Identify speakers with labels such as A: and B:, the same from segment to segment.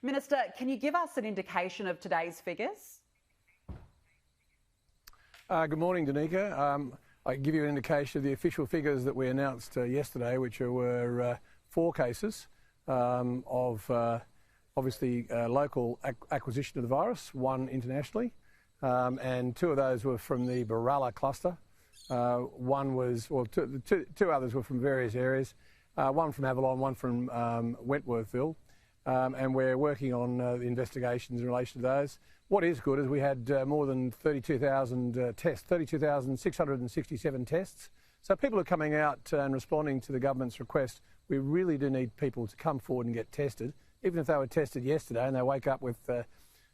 A: Minister, can you give us an indication of today's figures?
B: Good morning, Danica. I can give you an indication of the official figures that we announced yesterday, which were 4 cases of obviously local acquisition of the virus, 1 internationally, and 2 of those were from the Baralla cluster. One was, well, two others were from various areas, 1 from Avalon, 1 from Wentworthville, and we're working on the investigations in relation to those. What is good is we had more than 32,000 tests, 32,667 tests. So people are coming out and responding to the government's request. We really do need people to come forward and get tested, even if they were tested yesterday and they wake up with a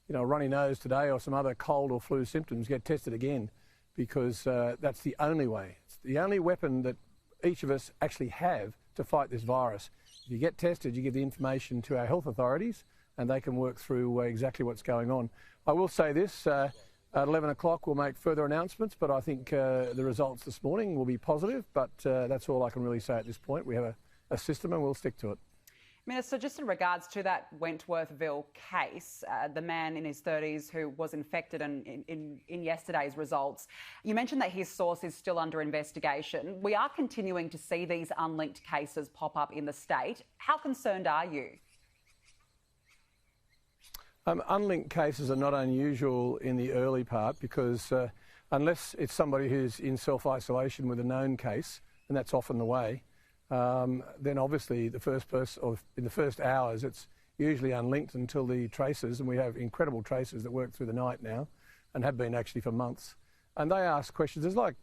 B: runny nose today or some other cold or flu symptoms, get tested again, because that's the only way. It's the only weapon that each of us actually have to fight this virus. If you get tested, you give the information to our health authorities and they can work through exactly what's going on. I will say this, at 11 o'clock we'll make further announcements, but I think the results this morning will be positive, but that's all I can really say at this point. We have a system and we'll stick to it.
A: Minister, just in regards to that Wentworthville case, the man in his 30s who was infected in yesterday's results, you mentioned that his source is still under investigation. We are continuing to see these unlinked cases pop up in the state. How concerned are you?
B: Unlinked cases are not unusual in the early part because unless it's somebody who's in self-isolation with a known case, and that's often the way, then obviously in the first hours it's usually unlinked until the traces, and we have incredible traces that work through the night now and have been actually for months. And they ask questions. It's like,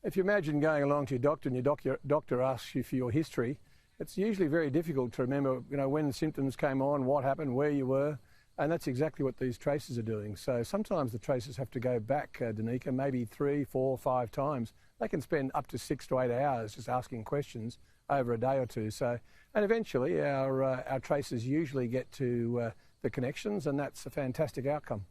B: if you imagine going along to your doctor and your doctor asks you for your history, it's usually very difficult to remember, when the symptoms came on, what happened, where you were. And that's exactly what these traces are doing. So sometimes the traces have to go back, Danica, maybe 3, 4, 5 times. They can spend up to 6 to 8 hours just asking questions over a day or two. So, and eventually our traces usually get to the connections, and that's a fantastic outcome.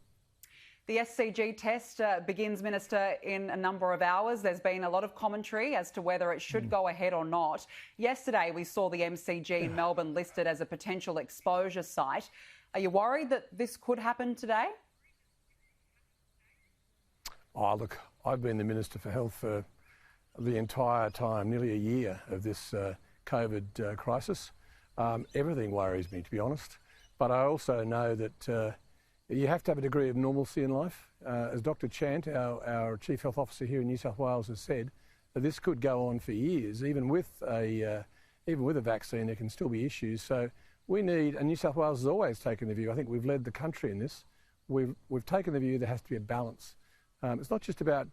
A: The SCG test begins, Minister, in a number of hours. There's been a lot of commentary as to whether it should go ahead or not. Yesterday we saw the MCG in Melbourne listed as a potential exposure site. Are you worried that this could happen today?
B: Oh, look, I've been the Minister for Health for the entire time, nearly a year of this COVID crisis. Everything worries me, to be honest. But I also know that you have to have a degree of normalcy in life. As Dr. Chant, our Chief Health Officer here in New South Wales, has said, that this could go on for years. Even with a vaccine, there can still be issues. So we need, and New South Wales has always taken the view, I think we've led the country in this, we've taken the view there has to be a balance. It's not just about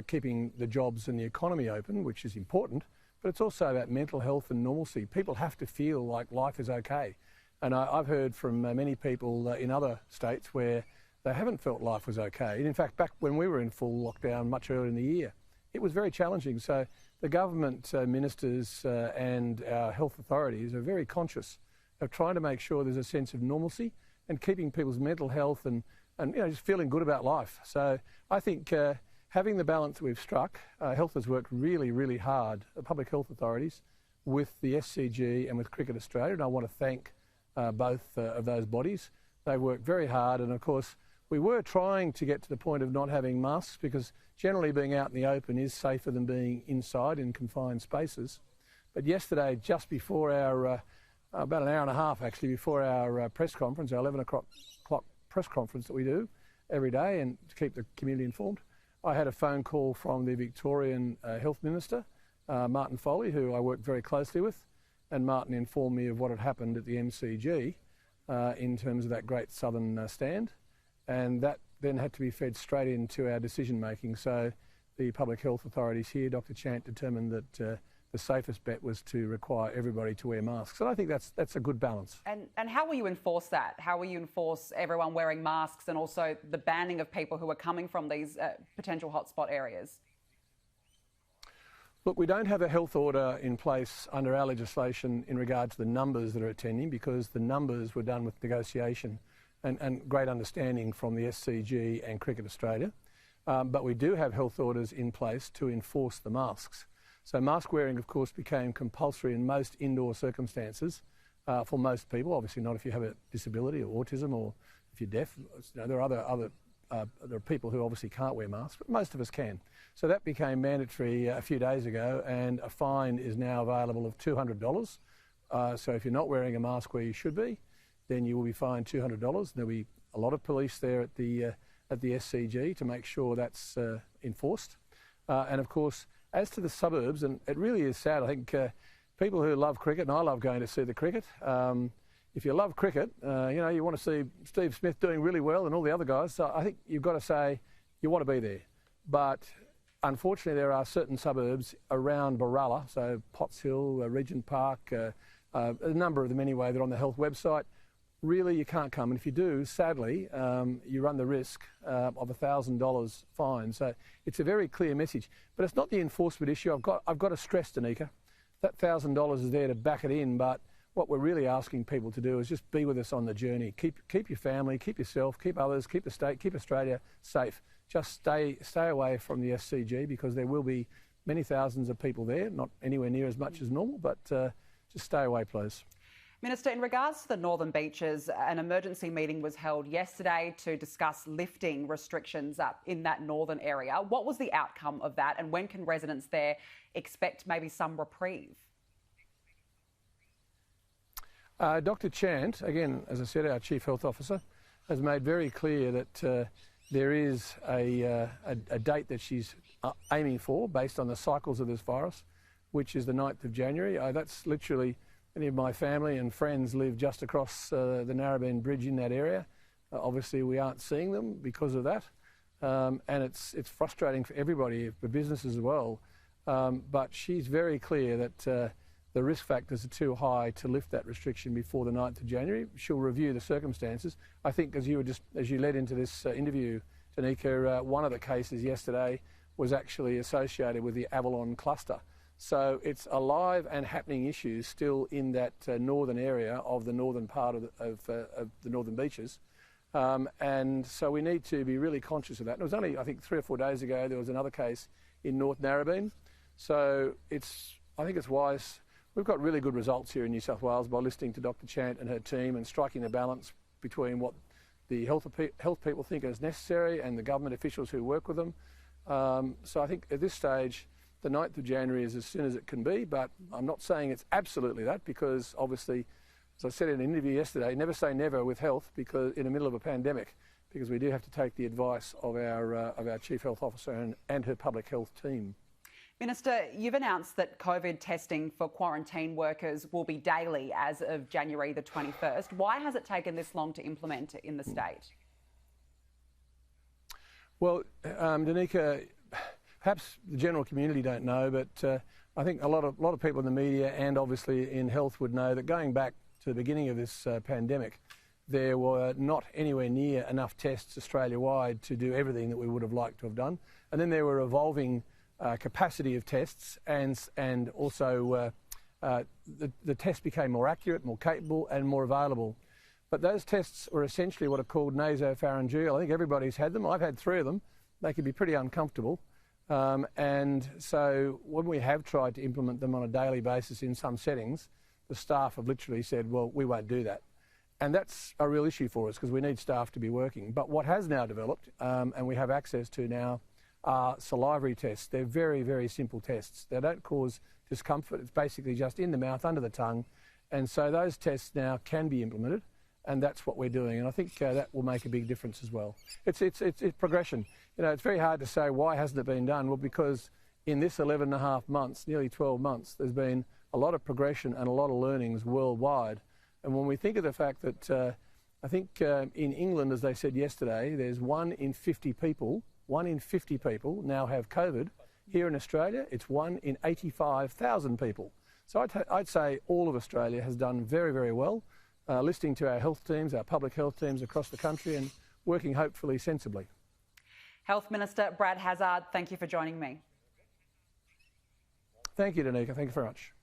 B: keeping the jobs and the economy open, which is important, but it's also about mental health and normalcy. People have to feel like life is okay. And I've heard from many people in other states where they haven't felt life was okay. And in fact, back when we were in full lockdown much earlier in the year, it was very challenging. So the government ministers and our health authorities are very conscious of trying to make sure there's a sense of normalcy and keeping people's mental health and just feeling good about life. So I think having the balance that we've struck, health has worked really, really hard, the public health authorities, with the SCG and with Cricket Australia, and I want to thank both of those bodies. They worked very hard, and of course we were trying to get to the point of not having masks, because generally being out in the open is safer than being inside in confined spaces. But yesterday, just before our about an hour and a half actually before our press conference, our 11 o'clock press conference that we do every day and to keep the community informed, I had a phone call from the Victorian Health Minister, Martin Foley, who I work very closely with, and Martin informed me of what had happened at the MCG in terms of that Great Southern Stand, and that then had to be fed straight into our decision making. So the public health authorities here, Dr. Chant, determined that the safest bet was to require everybody to wear masks. And I think that's a good balance.
A: And how will you enforce that? How will you enforce everyone wearing masks and also the banning of people who are coming from these potential hotspot areas?
B: Look, we don't have a health order in place under our legislation in regard to the numbers that are attending, because the numbers were done with negotiation and great understanding from the SCG and Cricket Australia. But we do have health orders in place to enforce the masks. So mask wearing, of course, became compulsory in most indoor circumstances for most people. Obviously not if you have a disability or autism or if you're deaf. You know, there are people who obviously can't wear masks, but most of us can. So that became mandatory a few days ago, and a fine is now available of $200. So if you're not wearing a mask where you should be, then you will be fined $200. There'll be a lot of police there at the SCG to make sure that's enforced. And of course, as to the suburbs, and it really is sad, I think people who love cricket, and I love going to see the cricket, if you love cricket, you want to see Steve Smith doing really well and all the other guys, so I think you've got to say you want to be there. But unfortunately, there are certain suburbs around Baralla, so Potts Hill, Regent Park, a number of them anyway, they're on the health website. Really, you can't come, and if you do, sadly, you run the risk of $1,000 fine. So it's a very clear message, but it's not the enforcement issue. I've got to stress, Danica, that $1,000 is there to back it in, but what we're really asking people to do is just be with us on the journey. Keep your family, keep yourself, keep others, keep the state, keep Australia safe. Just stay away from the SCG, because there will be many thousands of people there, not anywhere near as much as normal, but just stay away, please.
A: Minister, in regards to the Northern Beaches, an emergency meeting was held yesterday to discuss lifting restrictions up in that northern area. What was the outcome of that, and when can residents there expect maybe some reprieve?
B: Dr Chant, again, as I said, our Chief Health Officer, has made very clear that there is a date that she's aiming for based on the cycles of this virus, which is the 9th of January. That's literally, many of my family and friends live just across the Narrabeen Bridge in that area. Obviously, we aren't seeing them because of that, and it's frustrating for everybody, for businesses as well. But she's very clear that the risk factors are too high to lift that restriction before the 9th of January. She'll review the circumstances. I think as you led into this interview, Danica, one of the cases yesterday was actually associated with the Avalon cluster. So it's a live and happening issue still in that northern area of the northern part of the Northern Beaches. And so we need to be really conscious of that. And it was only, I think, 3 or 4 days ago, there was another case in North Narrabeen. So I think it's wise. We've got really good results here in New South Wales by listening to Dr Chant and her team and striking the balance between what the health people think is necessary and the government officials who work with them. So I think at this stage, the 9th of January is as soon as it can be, but I'm not saying it's absolutely that, because obviously, as I said in an interview yesterday, never say never with health, because in the middle of a pandemic, because we do have to take the advice of our Chief Health Officer and her public health team.
A: Minister, you've announced that COVID testing for quarantine workers will be daily as of January the 21st. Why has it taken this long to implement in the state? Well,
B: Danica, perhaps the general community don't know, but I think a lot of people in the media and obviously in health would know that going back to the beginning of this pandemic, there were not anywhere near enough tests Australia-wide to do everything that we would have liked to have done. And then there were evolving capacity of tests, and also the tests became more accurate, more capable and more available. But those tests were essentially what are called nasopharyngeal. I think everybody's had them. I've had 3 of them. They can be pretty uncomfortable. And so when we have tried to implement them on a daily basis in some settings, the staff have literally said, well, we won't do that. And that's a real issue for us, because we need staff to be working. But what has now developed, and we have access to now, are salivary tests. They're very, very simple tests. They don't cause discomfort. It's basically just in the mouth, under the tongue. And so those tests now can be implemented, and that's what we're doing. And I think that will make a big difference as well. It's progression. You know, it's very hard to say why hasn't it been done. Well, because in this 11.5 months, nearly 12 months, there's been a lot of progression and a lot of learnings worldwide. And when we think of the fact that I think in England, as they said yesterday, there's 1 in 50 people now have COVID. Here in Australia, it's 1 in 85,000 people. So I'd say all of Australia has done very, very well, listening to our health teams, our public health teams across the country, and working hopefully sensibly.
A: Health Minister Brad Hazzard, thank you for joining me.
B: Thank you, Danica. Thank you very much.